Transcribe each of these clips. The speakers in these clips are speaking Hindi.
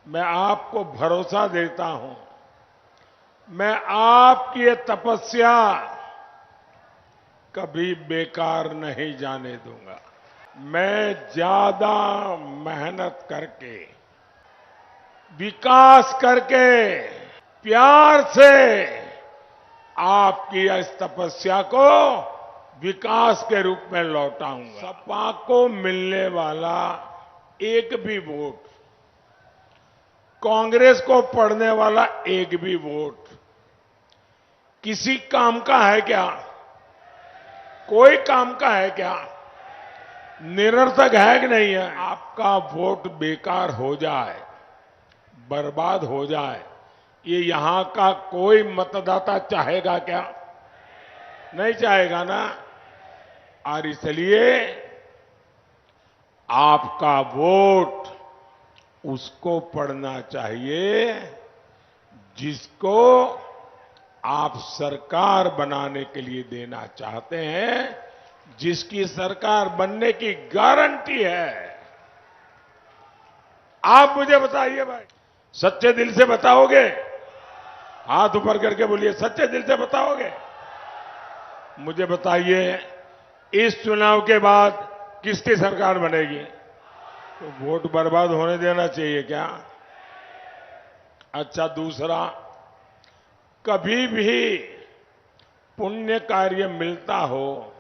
मैं आपको भरोसा देता हूं, मैं आपकी ये तपस्या कभी बेकार नहीं जाने दूंगा। मैं ज्यादा मेहनत करके, विकास करके, प्यार से आपकी इस तपस्या को विकास के रूप में लौटाऊंगा। सपा को मिलने वाला एक भी वोट, कांग्रेस को पड़ने वाला एक भी वोट किसी काम का है क्या? कोई काम का है क्या? निरर्थक है कि नहीं है? आपका वोट बेकार हो जाए, बर्बाद हो जाए, ये यहां का कोई मतदाता चाहेगा क्या? नहीं चाहेगा ना। और इसलिए आपका वोट उसको पड़ना चाहिए जिसको आप सरकार बनाने के लिए देना चाहते हैं, जिसकी सरकार बनने की गारंटी है। आप मुझे बताइए भाई, सच्चे दिल से बताओगे? हाथ ऊपर करके बोलिए, सच्चे दिल से बताओगे? मुझे बताइए, इस चुनाव के बाद किसकी सरकार बनेगी? तो वोट बर्बाद होने देना चाहिए क्या? अच्छा, दूसरा, कभी भी पुण्य कार्य मिलता हो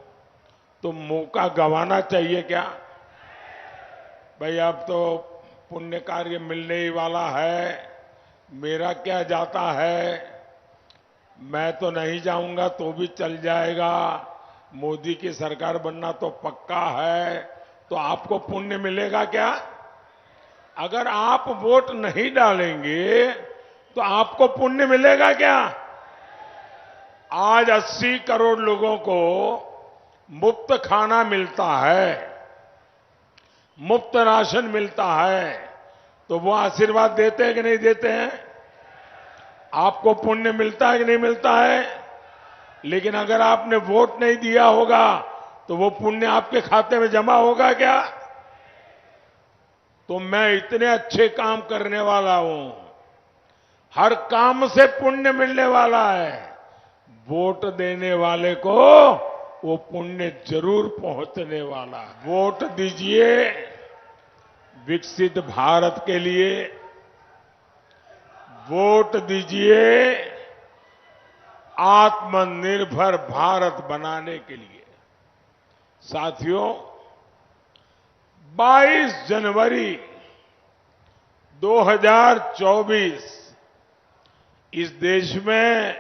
तो मौका गंवाना चाहिए क्या? भाई अब तो पुण्य कार्य मिलने ही वाला है, मेरा क्या जाता है, मैं तो नहीं जाऊंगा तो भी चल जाएगा, मोदी की सरकार बनना तो पक्का है, तो आपको पुण्य मिलेगा क्या? अगर आप वोट नहीं डालेंगे तो आपको पुण्य मिलेगा क्या? आज 80 करोड़ लोगों को मुफ्त खाना मिलता है, मुफ्त राशन मिलता है, तो वो आशीर्वाद देते हैं कि नहीं देते हैं? आपको पुण्य मिलता है कि नहीं मिलता है? लेकिन अगर आपने वोट नहीं दिया होगा तो वो पुण्य आपके खाते में जमा होगा क्या? तो मैं इतने अच्छे काम करने वाला हूं, हर काम से पुण्य मिलने वाला है, वोट देने वाले को वो पुण्य जरूर पहुंचने वाला है। वोट दीजिए विकसित भारत के लिए, वोट दीजिए आत्मनिर्भर भारत बनाने के लिए। साथियों, 22 जनवरी 2024 इस देश में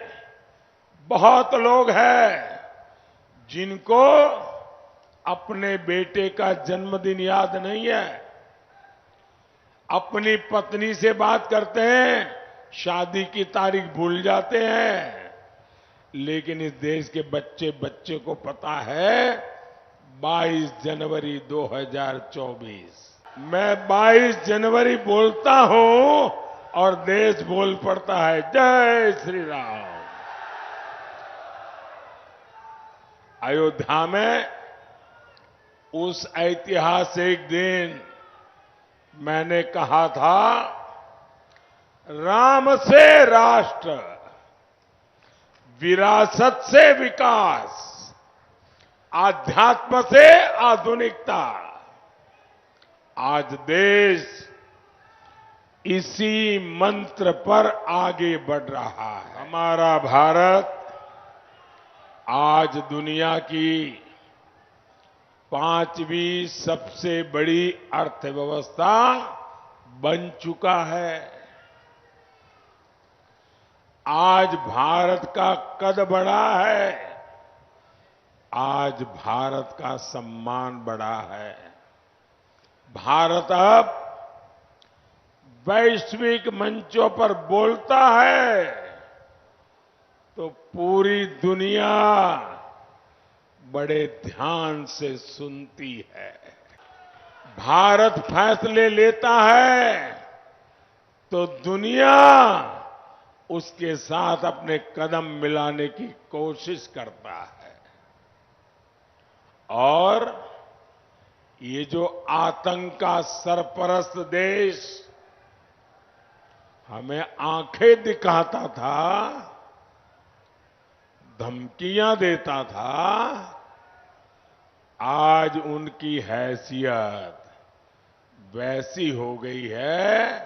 बहुत लोग हैं जिनको अपने बेटे का जन्मदिन याद नहीं है। अपनी पत्नी से बात करते हैं, शादी की तारीख भूल जाते हैं, लेकिन इस देश के बच्चे बच्चे को पता है 22 जनवरी 2024। मैं 22 जनवरी बोलता हूं और देश बोल पड़ता है, जय श्री राम। अयोध्या में उस ऐतिहासिक दिन मैंने कहा था, राम से राष्ट्र, विरासत से विकास, आध्यात्म से आधुनिकता। आज देश इसी मंत्र पर आगे बढ़ रहा है। हमारा भारत आज दुनिया की 5वीं सबसे बड़ी अर्थव्यवस्था बन चुका है। आज भारत का कद बढ़ा है, आज भारत का सम्मान बढ़ा है। भारत अब वैश्विक मंचों पर बोलता है तो पूरी दुनिया बड़े ध्यान से सुनती है। भारत फैसले लेता है तो दुनिया उसके साथ अपने कदम मिलाने की कोशिश करता है। और ये जो आतंक का सरपरस्त देश हमें आंखें दिखाता था, धमकियां देता था, आज उनकी हैसियत वैसी हो गई है,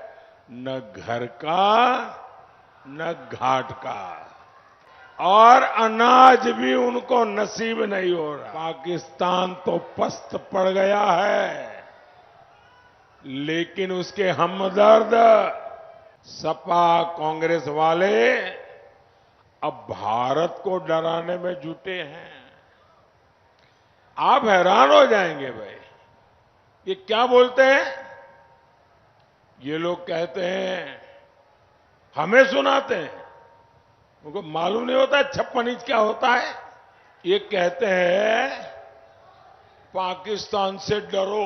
न घर का न घाट का, और अनाज भी उनको नसीब नहीं हो रहा। पाकिस्तान तो पस्त पड़ गया है, लेकिन उसके हमदर्द सपा कांग्रेस वाले अब भारत को डराने में जुटे हैं। आप हैरान हो जाएंगे भाई, ये क्या बोलते हैं? ये लोग कहते हैं, हमें सुनाते हैं, उनको मालूम नहीं होता 56 इंच क्या होता है। ये कहते हैं पाकिस्तान से डरो,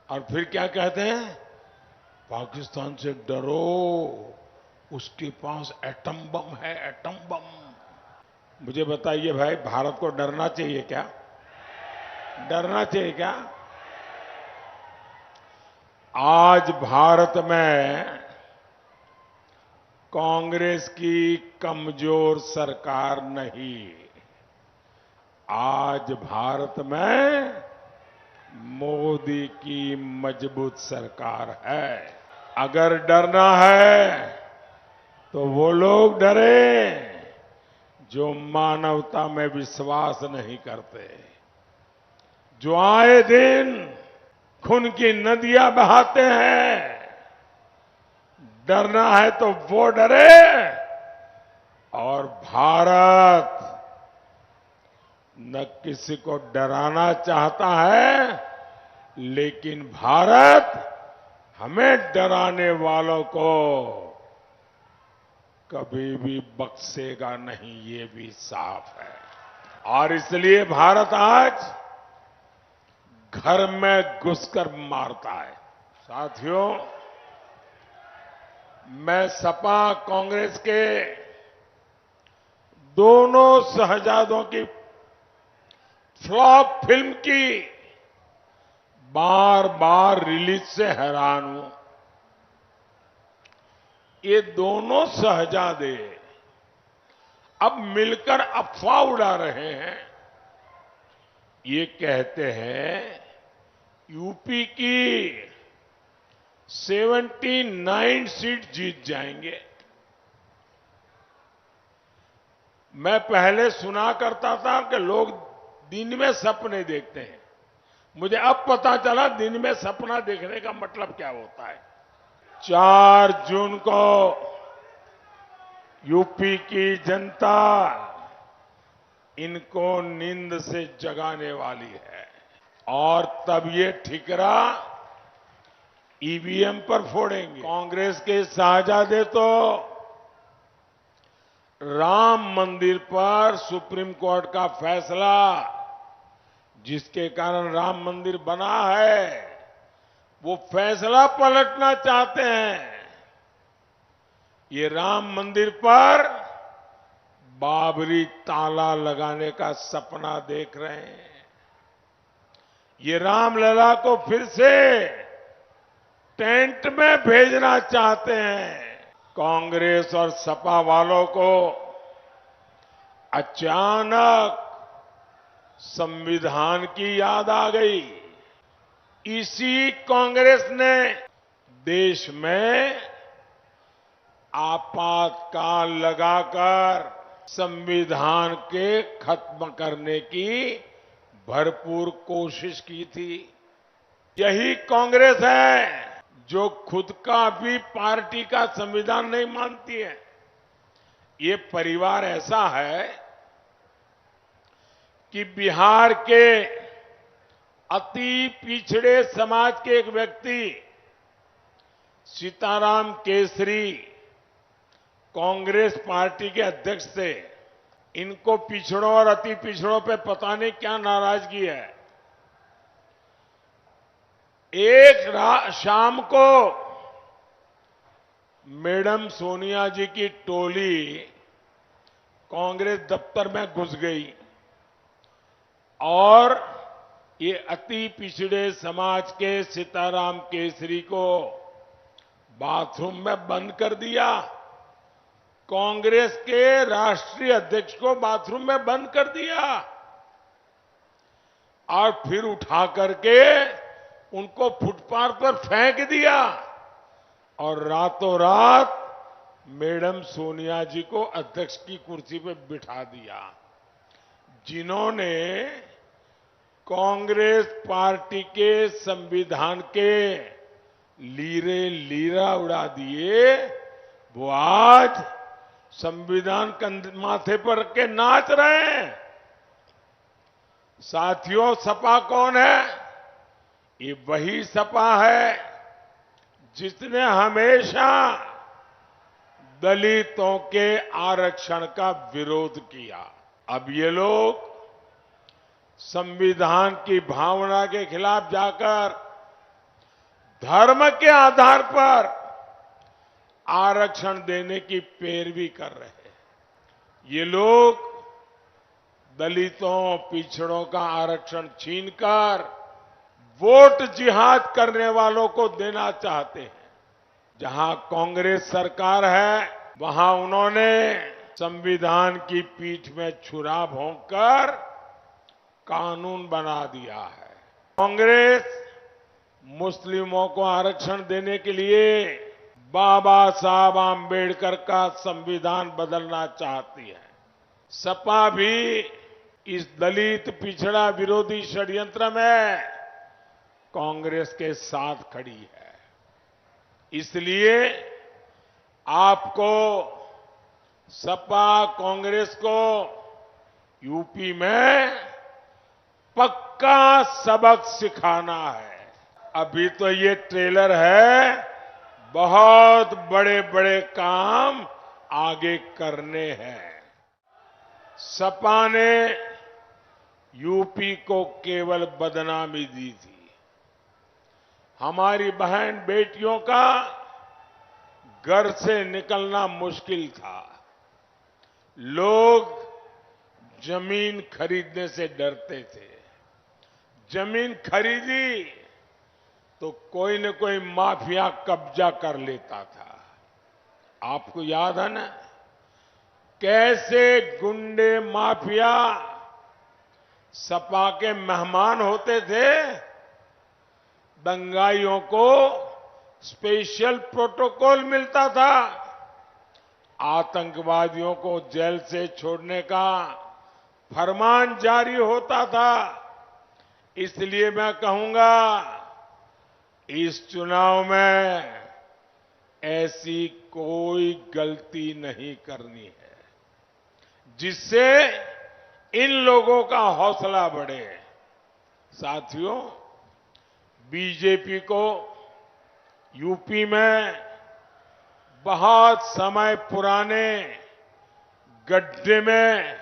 और फिर क्या कहते हैं? पाकिस्तान से डरो, उसके पास एटम बम है, एटम बम। मुझे बताइए भाई, भारत को डरना चाहिए क्या? डरना चाहिए क्या? आज भारत में कांग्रेस की कमजोर सरकार नहीं, आज भारत में मोदी की मजबूत सरकार है। अगर डरना है तो वो लोग डरे जो मानवता में विश्वास नहीं करते, जो आए दिन खून की नदियां बहाते हैं। डरना है तो वो डरे, और भारत न किसी को डराना चाहता है, लेकिन भारत हमें डराने वालों को कभी भी बख्शेगा नहीं, ये भी साफ है। और इसलिए भारत आज घर में घुसकर मारता है। साथियों, मैं सपा कांग्रेस के दोनों शहजादों की फ्लॉप फिल्म की बार बार रिलीज से हैरान हूं। ये दोनों शहजादे अब मिलकर अफवाह उड़ा रहे हैं। ये कहते हैं यूपी की 79 सीट जीत जाएंगे। मैं पहले सुना करता था कि लोग दिन में सपने देखते हैं, मुझे अब पता चला दिन में सपना देखने का मतलब क्या होता है। 4 जून को यूपी की जनता इनको नींद से जगाने वाली है, और तब ये ठिकरा ईवीएम पर फोड़ेंगे। कांग्रेस के शहजादे तो राम मंदिर पर सुप्रीम कोर्ट का फैसला, जिसके कारण राम मंदिर बना है, वो फैसला पलटना चाहते हैं। ये राम मंदिर पर बाबरी ताला लगाने का सपना देख रहे हैं। ये रामलला को फिर से टेंट में भेजना चाहते हैं। कांग्रेस और सपा वालों को अचानक संविधान की याद आ गई। इसी कांग्रेस ने देश में आपातकाल लगाकर संविधान के खत्म करने की भरपूर कोशिश की थी। यही कांग्रेस है जो खुद का भी पार्टी का संविधान नहीं मानती है। ये परिवार ऐसा है कि बिहार के अति पिछड़े समाज के एक व्यक्ति सीताराम केसरी कांग्रेस पार्टी के अध्यक्ष थे। इनको पिछड़ों और अति पिछड़ों पे पता नहीं क्या नाराजगी है। एक शाम को मैडम सोनिया जी की टोली कांग्रेस दफ्तर में घुस गई और ये अति पिछड़े समाज के सीताराम केसरी को बाथरूम में बंद कर दिया। कांग्रेस के राष्ट्रीय अध्यक्ष को बाथरूम में बंद कर दिया और फिर उठा करके उनको फुटपाथ पर फेंक दिया और रातों रात मैडम सोनिया जी को अध्यक्ष की कुर्सी पर बिठा दिया। जिन्होंने कांग्रेस पार्टी के संविधान के लीरे लीरा उड़ा दिए, वो आज संविधान माथे पर के नाच रहे हैं। साथियों, सपा कौन है? ये वही सपा है जिसने हमेशा दलितों के आरक्षण का विरोध किया। अब ये लोग संविधान की भावना के खिलाफ जाकर धर्म के आधार पर आरक्षण देने की पैरवी कर रहे हैं। ये लोग दलितों, पिछड़ों का आरक्षण छीनकर वोट जिहाद करने वालों को देना चाहते हैं। जहां कांग्रेस सरकार है, वहां उन्होंने संविधान की पीठ में छुरा भोंककर कानून बना दिया है। कांग्रेस मुस्लिमों को आरक्षण देने के लिए बाबा साहब आंबेडकर का संविधान बदलना चाहती है। सपा भी इस दलित पिछड़ा विरोधी षड्यंत्र में कांग्रेस के साथ खड़ी है। इसलिए आपको सपा कांग्रेस को यूपी में पक्का सबक सिखाना है। अभी तो ये ट्रेलर है, बहुत बड़े बड़े काम आगे करने हैं। सपा ने यूपी को केवल बदनामी दी थी। हमारी बहन बेटियों का घर से निकलना मुश्किल था। लोग जमीन खरीदने से डरते थे। जमीन खरीदी तो कोई न कोई माफिया कब्जा कर लेता था। आपको याद है ना, कैसे गुंडे माफिया सपा के मेहमान होते थे। दंगाइयों को स्पेशल प्रोटोकॉल मिलता था। आतंकवादियों को जेल से छोड़ने का फरमान जारी होता था। इसलिए मैं कहूंगा, इस चुनाव में ऐसी कोई गलती नहीं करनी है जिससे इन लोगों का हौसला बढ़े। साथियों, बीजेपी को यूपी में बहुत समय पुराने गड्ढे में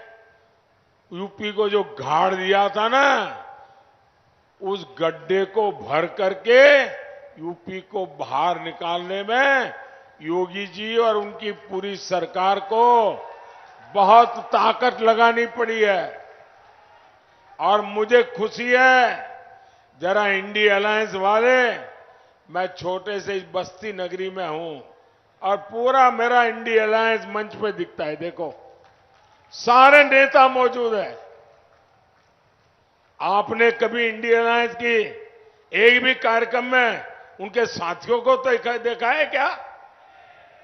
यूपी को जो गाड़ दिया था ना, उस गड्ढे को भर करके यूपी को बाहर निकालने में योगी जी और उनकी पूरी सरकार को बहुत ताकत लगानी पड़ी है। और मुझे खुशी है, जरा इंडिया अलायंस वाले, मैं छोटे से इस बस्ती नगरी में हूं और पूरा मेरा इंडिया अलायंस मंच पे दिखता है। देखो, सारे नेता मौजूद हैं। आपने कभी इंडिया अलायंस की एक भी कार्यक्रम में उनके साथियों को तो देखा है क्या?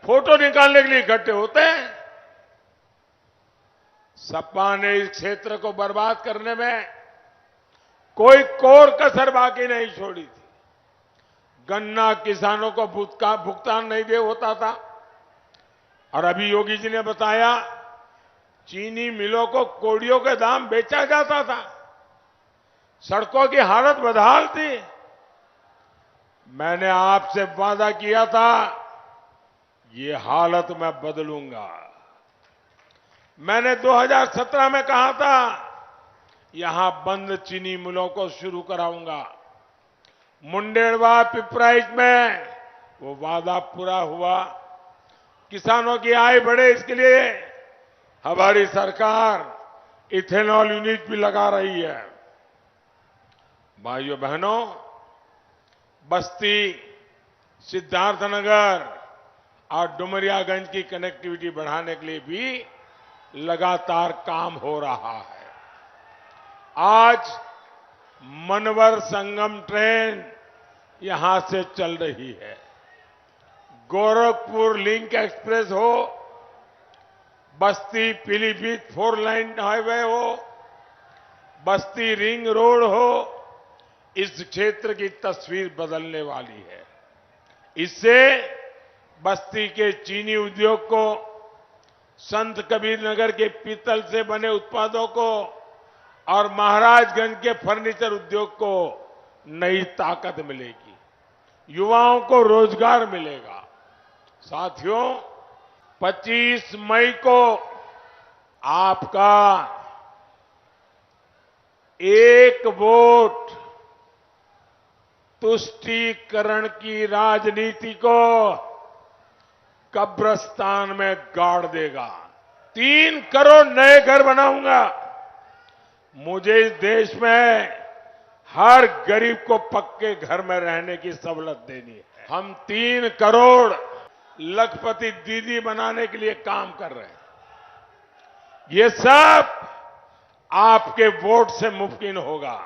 फोटो निकालने के लिए इकट्ठे होते हैं। सपा ने इस क्षेत्र को बर्बाद करने में कोई कोर कसर बाकी नहीं छोड़ी थी। गन्ना किसानों को भुगतान नहीं दे होता था। और अभी योगी जी ने बताया, चीनी मिलों को कोड़ियों के दाम बेचा जाता था। सड़कों की हालत बदहाल थी। मैंने आपसे वादा किया था, ये हालत मैं बदलूंगा। मैंने 2017 में कहा था, यहां बंद चीनी मिलों को शुरू कराऊंगा। मुंडेरवा पिपराइच में वो वादा पूरा हुआ। किसानों की आय बढ़े, इसके लिए हमारी सरकार इथेनॉल यूनिट भी लगा रही है। भाइयों बहनों, बस्ती सिद्धार्थनगर और डुमरियागंज की कनेक्टिविटी बढ़ाने के लिए भी लगातार काम हो रहा है। आज मनवर संगम ट्रेन यहां से चल रही है। गोरखपुर लिंक एक्सप्रेस हो, बस्ती पीलीभीत 4 लाइन हाईवे हो, बस्ती रिंग रोड हो, इस क्षेत्र की तस्वीर बदलने वाली है। इससे बस्ती के चीनी उद्योग को, संत कबीर नगर के पीतल से बने उत्पादों को और महाराजगंज के फर्नीचर उद्योग को नई ताकत मिलेगी, युवाओं को रोजगार मिलेगा। साथियों, 25 मई को आपका एक वोट तुष्टीकरण की राजनीति को कब्रिस्तान में गाड़ देगा। 3 करोड़ नए घर बनाऊंगा। मुझे इस देश में हर गरीब को पक्के घर में रहने की सहूलत देनी है। हम 3 करोड़ लखपति दीदी बनाने के लिए काम कर रहे हैं। ये सब आपके वोट से मुमकिन होगा।